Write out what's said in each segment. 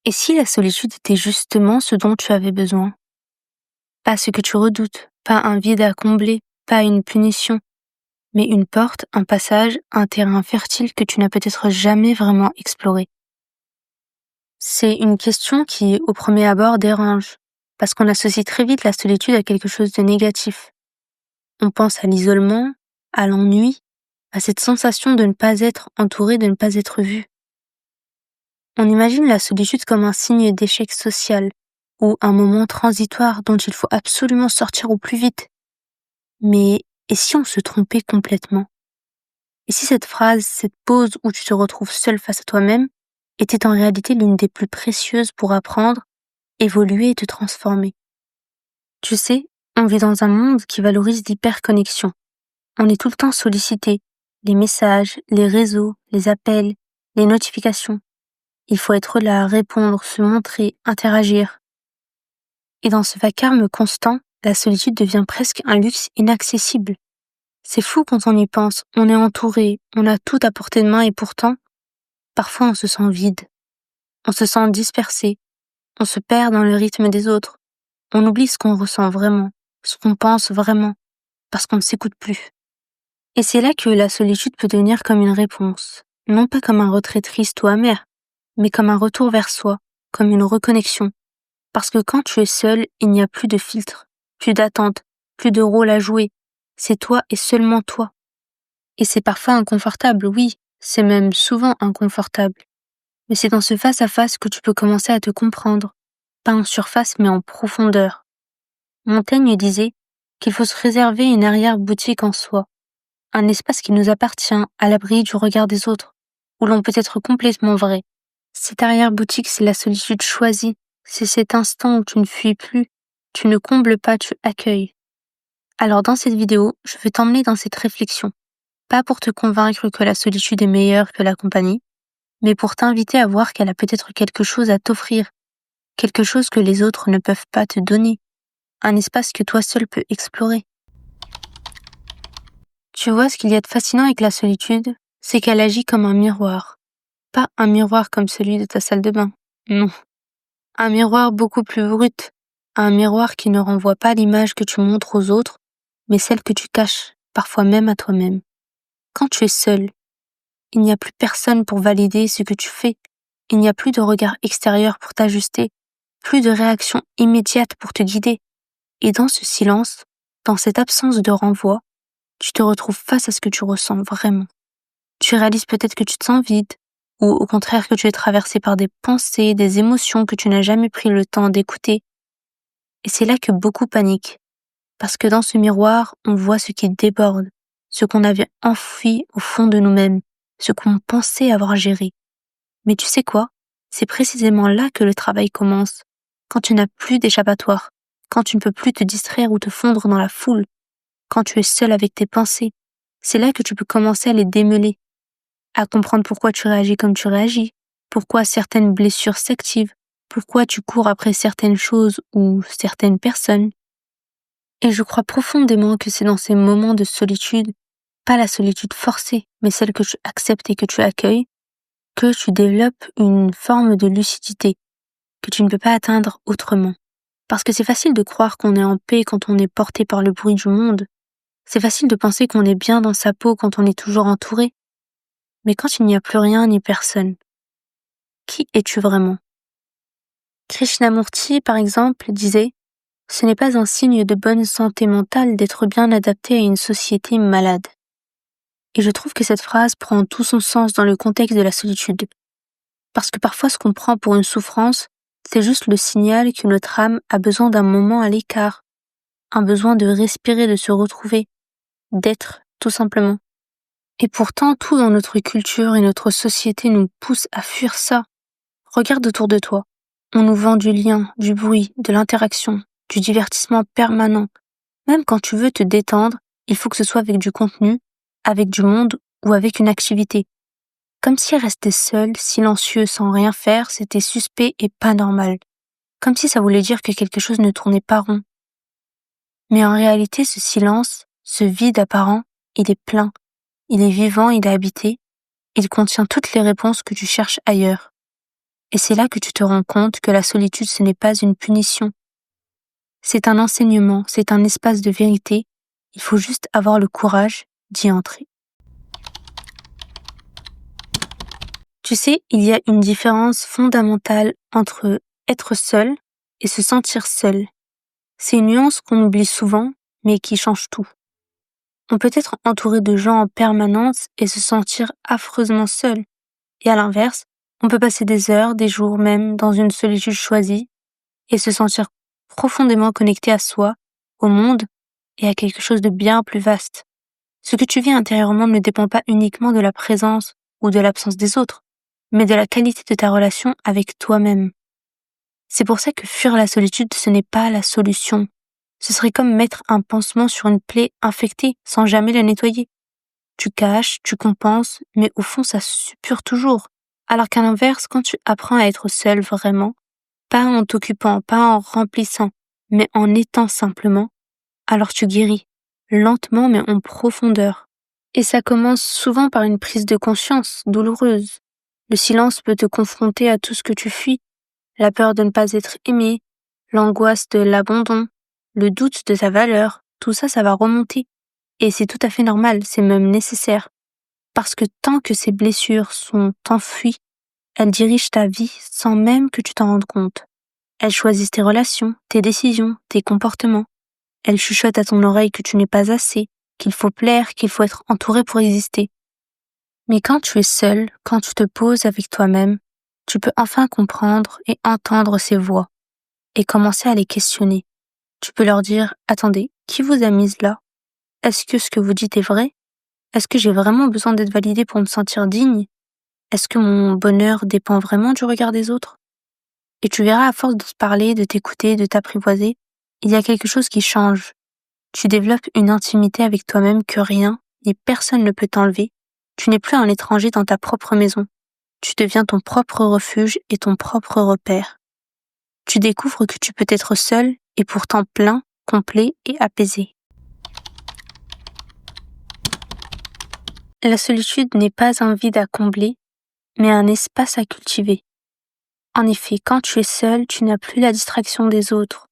Et si la solitude était justement ce dont tu avais besoin? Pas ce que tu redoutes, pas un vide à combler, pas une punition, mais une porte, un passage, un terrain fertile que tu n'as peut-être jamais vraiment exploré. C'est une question qui, au premier abord, dérange, parce qu'on associe très vite la solitude à quelque chose de négatif. On pense à l'isolement, à l'ennui, à cette sensation de ne pas être entouré, de ne pas être vu. On imagine la solitude comme un signe d'échec social, ou un moment transitoire dont il faut absolument sortir au plus vite. Mais et si on se trompait complètement? Et si cette phrase, cette pause où tu te retrouves seul face à toi-même, était en réalité l'une des plus précieuses pour apprendre, évoluer et te transformer? Tu sais, on vit dans un monde qui valorise l'hyperconnexion. On est tout le temps sollicité. Les messages, les réseaux, les appels, les notifications. Il faut être là, répondre, se montrer, interagir. Et dans ce vacarme constant, la solitude devient presque un luxe inaccessible. C'est fou quand on y pense, on est entouré, on a tout à portée de main et pourtant, parfois on se sent vide, on se sent dispersé, on se perd dans le rythme des autres, on oublie ce qu'on ressent vraiment, ce qu'on pense vraiment, parce qu'on ne s'écoute plus. Et c'est là que la solitude peut devenir comme une réponse, non pas comme un retrait triste ou amer, mais comme un retour vers soi, comme une reconnexion. Parce que quand tu es seul, il n'y a plus de filtre, plus d'attente, plus de rôle à jouer. C'est toi et seulement toi. Et c'est parfois inconfortable, oui, c'est même souvent inconfortable. Mais c'est dans ce face-à-face que tu peux commencer à te comprendre, pas en surface mais en profondeur. Montaigne disait qu'il faut se réserver une arrière-boutique en soi, un espace qui nous appartient, à l'abri du regard des autres, où l'on peut être complètement vrai. Cette arrière-boutique, c'est la solitude choisie, c'est cet instant où tu ne fuis plus, tu ne combles pas, tu accueilles. Alors dans cette vidéo, je vais t'emmener dans cette réflexion, pas pour te convaincre que la solitude est meilleure que la compagnie, mais pour t'inviter à voir qu'elle a peut-être quelque chose à t'offrir, quelque chose que les autres ne peuvent pas te donner, un espace que toi seul peux explorer. Tu vois, ce qu'il y a de fascinant avec la solitude, c'est qu'elle agit comme un miroir. Pas un miroir comme celui de ta salle de bain, non. Un miroir beaucoup plus brut, un miroir qui ne renvoie pas l'image que tu montres aux autres, mais celle que tu caches, parfois même à toi-même. Quand tu es seul, il n'y a plus personne pour valider ce que tu fais, il n'y a plus de regard extérieur pour t'ajuster, plus de réaction immédiate pour te guider. Et dans ce silence, dans cette absence de renvoi, tu te retrouves face à ce que tu ressens vraiment. Tu réalises peut-être que tu te sens vide, ou au contraire que tu es traversé par des pensées, des émotions que tu n'as jamais pris le temps d'écouter. Et c'est là que beaucoup paniquent, parce que dans ce miroir, on voit ce qui déborde, ce qu'on avait enfoui au fond de nous-mêmes, ce qu'on pensait avoir géré. Mais tu sais quoi? C'est précisément là que le travail commence, quand tu n'as plus d'échappatoire, quand tu ne peux plus te distraire ou te fondre dans la foule, quand tu es seul avec tes pensées. C'est là que tu peux commencer à les démêler, à comprendre pourquoi tu réagis comme tu réagis, pourquoi certaines blessures s'activent, pourquoi tu cours après certaines choses ou certaines personnes. Et je crois profondément que c'est dans ces moments de solitude, pas la solitude forcée, mais celle que tu acceptes et que tu accueilles, que tu développes une forme de lucidité que tu ne peux pas atteindre autrement. Parce que c'est facile de croire qu'on est en paix quand on est porté par le bruit du monde. C'est facile de penser qu'on est bien dans sa peau quand on est toujours entouré. Mais quand il n'y a plus rien ni personne, qui es-tu vraiment? Krishnamurti, par exemple, disait « Ce n'est pas un signe de bonne santé mentale d'être bien adapté à une société malade. » Et je trouve que cette phrase prend tout son sens dans le contexte de la solitude. Parce que parfois ce qu'on prend pour une souffrance, c'est juste le signal que notre âme a besoin d'un moment à l'écart, un besoin de respirer, de se retrouver, d'être, tout simplement. Et pourtant, tout dans notre culture et notre société nous pousse à fuir ça. Regarde autour de toi. On nous vend du lien, du bruit, de l'interaction, du divertissement permanent. Même quand tu veux te détendre, il faut que ce soit avec du contenu, avec du monde ou avec une activité. Comme si rester seul, silencieux, sans rien faire, c'était suspect et pas normal. Comme si ça voulait dire que quelque chose ne tournait pas rond. Mais en réalité, ce silence, ce vide apparent, il est plein. Il est vivant, il est habité. Il contient toutes les réponses que tu cherches ailleurs. Et c'est là que tu te rends compte que la solitude, ce n'est pas une punition. C'est un enseignement, c'est un espace de vérité. Il faut juste avoir le courage d'y entrer. Tu sais, il y a une différence fondamentale entre être seul et se sentir seul. C'est une nuance qu'on oublie souvent, mais qui change tout. On peut être entouré de gens en permanence et se sentir affreusement seul. Et à l'inverse, on peut passer des heures, des jours même, dans une solitude choisie et se sentir profondément connecté à soi, au monde et à quelque chose de bien plus vaste. Ce que tu vis intérieurement ne dépend pas uniquement de la présence ou de l'absence des autres, mais de la qualité de ta relation avec toi-même. C'est pour ça que fuir la solitude, ce n'est pas la solution. Ce serait comme mettre un pansement sur une plaie infectée sans jamais la nettoyer. Tu caches, tu compenses, mais au fond ça suppure toujours. Alors qu'à l'inverse, quand tu apprends à être seul vraiment, pas en t'occupant, pas en remplissant, mais en étant simplement, alors tu guéris, lentement mais en profondeur. Et ça commence souvent par une prise de conscience douloureuse. Le silence peut te confronter à tout ce que tu fuis, la peur de ne pas être aimé, l'angoisse de l'abandon, le doute de ta valeur, tout ça, ça va remonter. Et c'est tout à fait normal, c'est même nécessaire. Parce que tant que ces blessures sont enfouies, elles dirigent ta vie sans même que tu t'en rendes compte. Elles choisissent tes relations, tes décisions, tes comportements. Elles chuchotent à ton oreille que tu n'es pas assez, qu'il faut plaire, qu'il faut être entouré pour exister. Mais quand tu es seul, quand tu te poses avec toi-même, tu peux enfin comprendre et entendre ces voix et commencer à les questionner. Tu peux leur dire « Attendez, qui vous a mise là ? Est-ce que ce que vous dites est vrai ? Est-ce que j'ai vraiment besoin d'être validé pour me sentir digne ? Est-ce que mon bonheur dépend vraiment du regard des autres ?» Et tu verras, à force de te parler, de t'écouter, de t'apprivoiser, il y a quelque chose qui change. Tu développes une intimité avec toi-même que rien et personne ne peut t'enlever. Tu n'es plus un étranger dans ta propre maison. Tu deviens ton propre refuge et ton propre repère. Tu découvres que tu peux être seul et pourtant plein, complet et apaisé. La solitude n'est pas un vide à combler, mais un espace à cultiver. En effet, quand tu es seul, tu n'as plus la distraction des autres,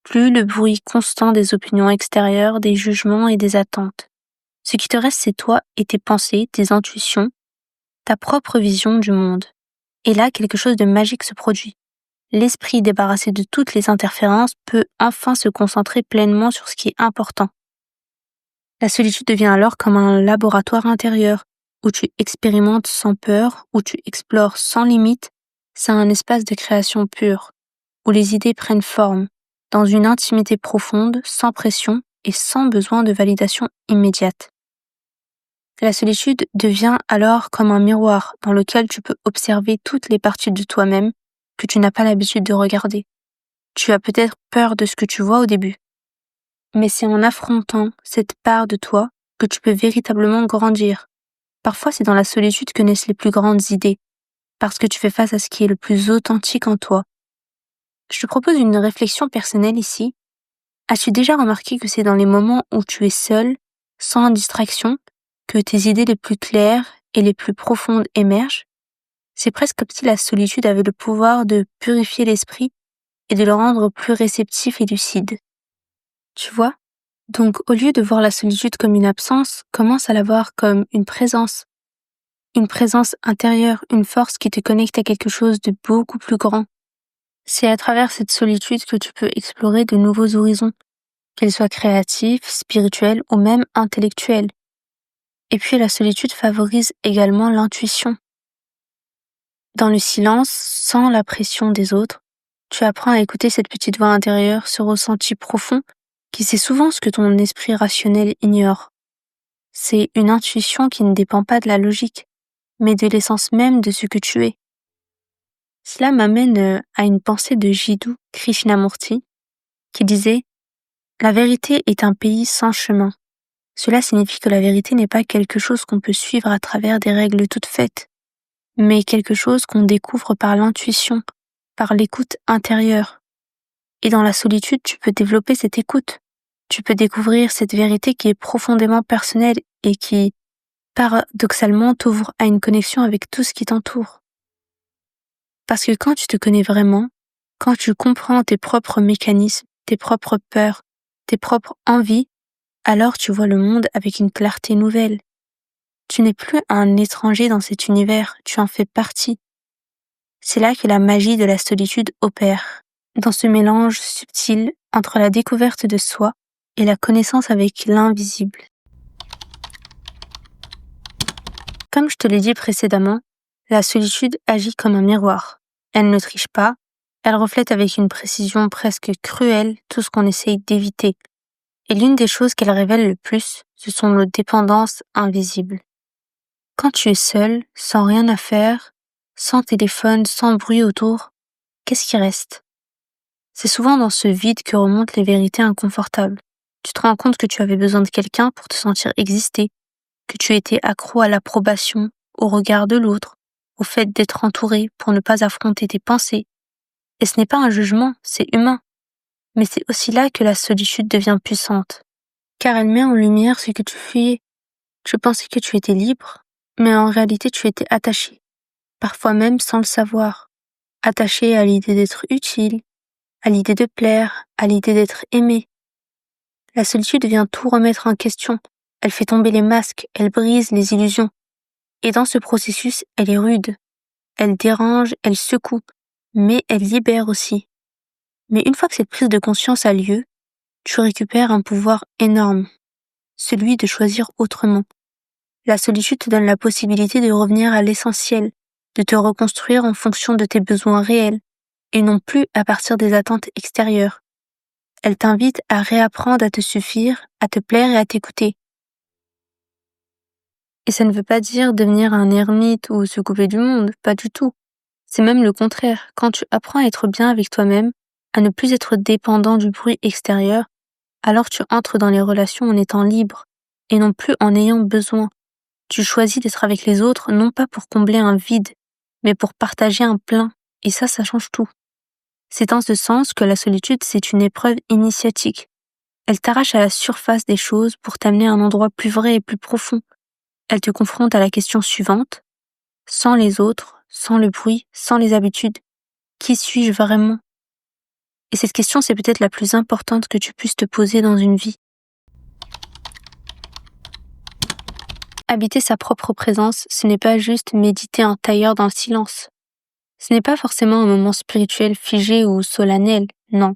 plus le bruit constant des opinions extérieures, des jugements et des attentes. Ce qui te reste, c'est toi et tes pensées, tes intuitions, ta propre vision du monde. Et là, quelque chose de magique se produit. L'esprit débarrassé de toutes les interférences peut enfin se concentrer pleinement sur ce qui est important. La solitude devient alors comme un laboratoire intérieur, où tu expérimentes sans peur, où tu explores sans limite. C'est un espace de création pure, où les idées prennent forme, dans une intimité profonde, sans pression et sans besoin de validation immédiate. La solitude devient alors comme un miroir dans lequel tu peux observer toutes les parties de toi-même que tu n'as pas l'habitude de regarder. Tu as peut-être peur de ce que tu vois au début, mais c'est en affrontant cette part de toi que tu peux véritablement grandir. Parfois, c'est dans la solitude que naissent les plus grandes idées, parce que tu fais face à ce qui est le plus authentique en toi. Je te propose une réflexion personnelle ici. As-tu déjà remarqué que c'est dans les moments où tu es seul, sans distraction, que tes idées les plus claires et les plus profondes émergent? C'est presque comme si la solitude avait le pouvoir de purifier l'esprit et de le rendre plus réceptif et lucide. Tu vois? Donc, au lieu de voir la solitude comme une absence, commence à la voir comme une présence intérieure, une force qui te connecte à quelque chose de beaucoup plus grand. C'est à travers cette solitude que tu peux explorer de nouveaux horizons, qu'ils soient créatifs, spirituels ou même intellectuels. Et puis la solitude favorise également l'intuition. Dans le silence, sans la pression des autres, tu apprends à écouter cette petite voix intérieure, ce ressenti profond, qui sait souvent ce que ton esprit rationnel ignore. C'est une intuition qui ne dépend pas de la logique, mais de l'essence même de ce que tu es. Cela m'amène à une pensée de Jiddu Krishnamurti, qui disait « La vérité est un pays sans chemin. Cela signifie que la vérité n'est pas quelque chose qu'on peut suivre à travers des règles toutes faites, mais quelque chose qu'on découvre par l'intuition, par l'écoute intérieure. Et dans la solitude, tu peux développer cette écoute. Tu peux découvrir cette vérité qui est profondément personnelle et qui, paradoxalement, t'ouvre à une connexion avec tout ce qui t'entoure. Parce que quand tu te connais vraiment, quand tu comprends tes propres mécanismes, tes propres peurs, tes propres envies, alors tu vois le monde avec une clarté nouvelle. Tu n'es plus un étranger dans cet univers, tu en fais partie. C'est là que la magie de la solitude opère, dans ce mélange subtil entre la découverte de soi et la connaissance avec l'invisible. Comme je te l'ai dit précédemment, la solitude agit comme un miroir. Elle ne triche pas, elle reflète avec une précision presque cruelle tout ce qu'on essaye d'éviter. Et l'une des choses qu'elle révèle le plus, ce sont nos dépendances invisibles. Quand tu es seul, sans rien à faire, sans téléphone, sans bruit autour, qu'est-ce qui reste? C'est souvent dans ce vide que remontent les vérités inconfortables. Tu te rends compte que tu avais besoin de quelqu'un pour te sentir exister, que tu étais accro à l'approbation, au regard de l'autre, au fait d'être entouré pour ne pas affronter tes pensées. Et ce n'est pas un jugement, c'est humain. Mais c'est aussi là que la solitude devient puissante, car elle met en lumière ce que tu fuyais. Tu pensais que tu étais libre, mais en réalité tu étais attaché, parfois même sans le savoir, attaché à l'idée d'être utile, à l'idée de plaire, à l'idée d'être aimé. La solitude vient tout remettre en question, elle fait tomber les masques, elle brise les illusions. Et dans ce processus, elle est rude, elle dérange, elle secoue, mais elle libère aussi. Mais une fois que cette prise de conscience a lieu, tu récupères un pouvoir énorme, celui de choisir autrement. La solitude te donne la possibilité de revenir à l'essentiel, de te reconstruire en fonction de tes besoins réels, et non plus à partir des attentes extérieures. Elle t'invite à réapprendre à te suffire, à te plaire et à t'écouter. Et ça ne veut pas dire devenir un ermite ou se couper du monde, pas du tout. C'est même le contraire. Quand tu apprends à être bien avec toi-même, à ne plus être dépendant du bruit extérieur, alors tu entres dans les relations en étant libre, et non plus en ayant besoin. Tu choisis d'être avec les autres non pas pour combler un vide, mais pour partager un plein, et ça change tout. C'est en ce sens que la solitude, c'est une épreuve initiatique. Elle t'arrache à la surface des choses pour t'amener à un endroit plus vrai et plus profond. Elle te confronte à la question suivante. Sans les autres, sans le bruit, sans les habitudes, qui suis-je vraiment? Et cette question, c'est peut-être la plus importante que tu puisses te poser dans une vie. Habiter sa propre présence, ce n'est pas juste méditer en tailleur dans le silence. Ce n'est pas forcément un moment spirituel figé ou solennel, non.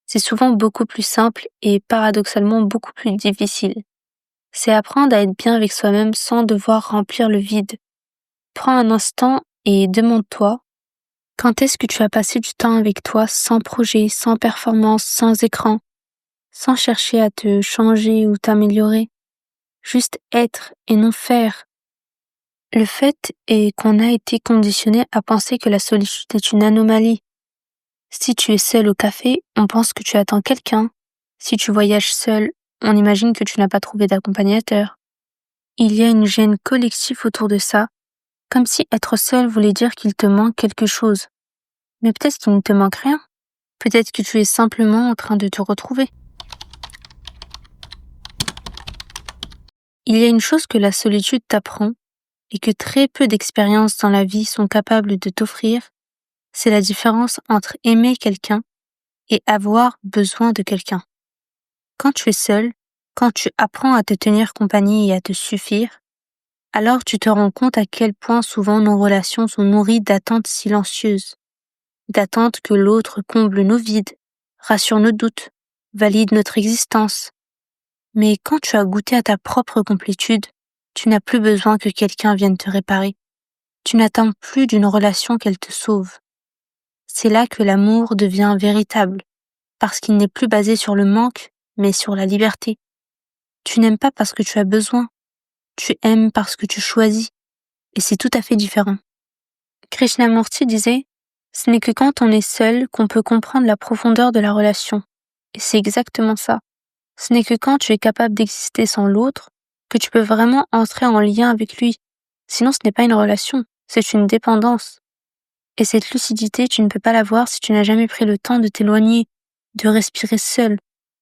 C'est souvent beaucoup plus simple et paradoxalement beaucoup plus difficile. C'est apprendre à être bien avec soi-même sans devoir remplir le vide. Prends un instant et demande-toi, quand est-ce que tu as passé du temps avec toi sans projet, sans performance, sans écran, sans chercher à te changer ou t'améliorer? Juste être et non faire. Le fait est qu'on a été conditionné à penser que la solitude est une anomalie. Si tu es seul au café, on pense que tu attends quelqu'un. Si tu voyages seul, on imagine que tu n'as pas trouvé d'accompagnateur. Il y a une gêne collective autour de ça, comme si être seul voulait dire qu'il te manque quelque chose. Mais peut-être qu'il ne te manque rien. Peut-être que tu es simplement en train de te retrouver. Il y a une chose que la solitude t'apprend et que très peu d'expériences dans la vie sont capables de t'offrir, c'est la différence entre aimer quelqu'un et avoir besoin de quelqu'un. Quand tu es seul, quand tu apprends à te tenir compagnie et à te suffire, alors tu te rends compte à quel point souvent nos relations sont nourries d'attentes silencieuses, d'attentes que l'autre comble nos vides, rassure nos doutes, valide notre existence. Mais quand tu as goûté à ta propre complétude, tu n'as plus besoin que quelqu'un vienne te réparer. Tu n'attends plus d'une relation qu'elle te sauve. C'est là que l'amour devient véritable, parce qu'il n'est plus basé sur le manque, mais sur la liberté. Tu n'aimes pas parce que tu as besoin, tu aimes parce que tu choisis, et c'est tout à fait différent. Krishnamurti disait, ce n'est que quand on est seul qu'on peut comprendre la profondeur de la relation. Et c'est exactement ça. Ce n'est que quand tu es capable d'exister sans l'autre que tu peux vraiment entrer en lien avec lui. Sinon, ce n'est pas une relation, c'est une dépendance. Et cette lucidité, tu ne peux pas l'avoir si tu n'as jamais pris le temps de t'éloigner, de respirer seul,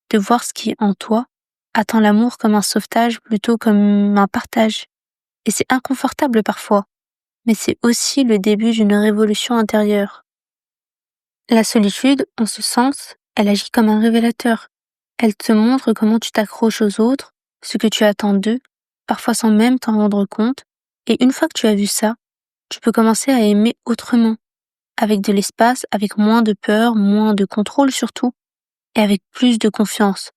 de voir ce qui, en toi, attend l'amour comme un sauvetage plutôt comme un partage. Et c'est inconfortable parfois. mais c'est aussi le début d'une révolution intérieure. La solitude, en ce sens, elle agit comme un révélateur. Elle te montre comment tu t'accroches aux autres, ce que tu attends d'eux, parfois sans même t'en rendre compte, et une fois que tu as vu ça, tu peux commencer à aimer autrement, avec de l'espace, avec moins de peur, moins de contrôle surtout, et avec plus de confiance,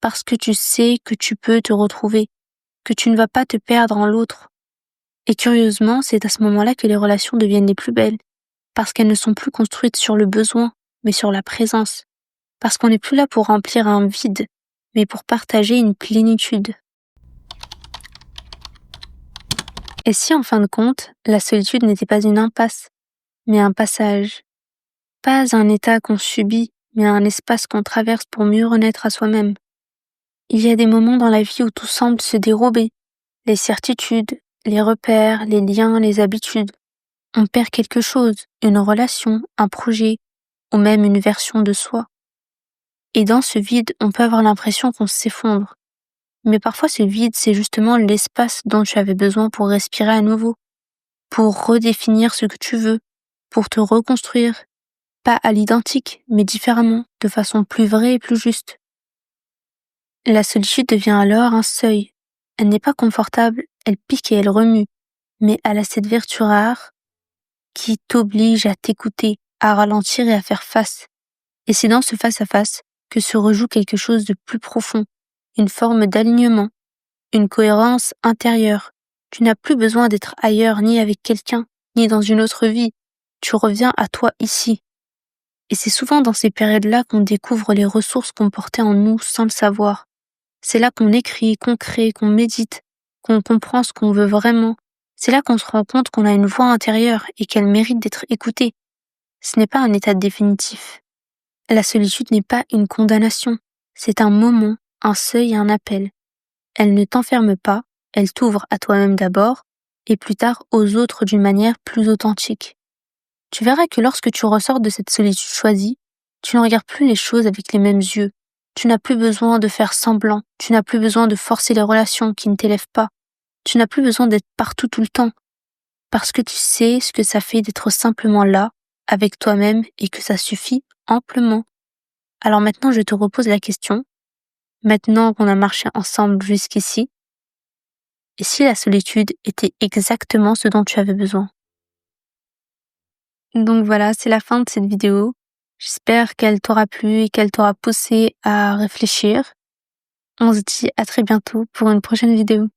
parce que tu sais que tu peux te retrouver, que tu ne vas pas te perdre en l'autre. Et curieusement, c'est à ce moment-là que les relations deviennent les plus belles, parce qu'elles ne sont plus construites sur le besoin, mais sur la présence, parce qu'on n'est plus là pour remplir un vide, mais pour partager une plénitude. Et si en fin de compte, la solitude n'était pas une impasse, mais un passage, pas un état qu'on subit, mais un espace qu'on traverse pour mieux renaître à soi-même. Il y a des moments dans la vie où tout semble se dérober, les certitudes, les repères, les liens, les habitudes. On perd quelque chose, une relation, un projet, ou même une version de soi. Et dans ce vide, on peut avoir l'impression qu'on s'effondre. Mais parfois ce vide, c'est justement l'espace dont tu avais besoin pour respirer à nouveau, pour redéfinir ce que tu veux, pour te reconstruire, pas à l'identique, mais différemment, de façon plus vraie et plus juste. La solitude devient alors un seuil. Elle n'est pas confortable, elle pique et elle remue, mais elle a cette vertu rare qui t'oblige à t'écouter, à ralentir et à faire face. Et c'est dans ce face-à-face que se rejoue quelque chose de plus profond, une forme d'alignement, une cohérence intérieure. Tu n'as plus besoin d'être ailleurs, ni avec quelqu'un, ni dans une autre vie. Tu reviens à toi ici. Et c'est souvent dans ces périodes-là qu'on découvre les ressources qu'on portait en nous sans le savoir. C'est là qu'on écrit, qu'on crée, qu'on médite, qu'on comprend ce qu'on veut vraiment. C'est là qu'on se rend compte qu'on a une voix intérieure et qu'elle mérite d'être écoutée. Ce n'est pas un état définitif. La solitude n'est pas une condamnation. C'est un moment, un seuil et un appel. Elle ne t'enferme pas, elle t'ouvre à toi-même d'abord, et plus tard aux autres d'une manière plus authentique. Tu verras que lorsque tu ressors de cette solitude choisie, tu ne regardes plus les choses avec les mêmes yeux. Tu n'as plus besoin de faire semblant, tu n'as plus besoin de forcer les relations qui ne t'élèvent pas. Tu n'as plus besoin d'être partout tout le temps, parce que tu sais ce que ça fait d'être simplement là, avec toi-même, et que ça suffit amplement. Alors maintenant, je te repose la question, maintenant qu'on a marché ensemble jusqu'ici, et si la solitude était exactement ce dont tu avais besoin? Donc voilà, c'est la fin de cette vidéo. J'espère qu'elle t'aura plu et qu'elle t'aura poussé à réfléchir. On se dit à très bientôt pour une prochaine vidéo.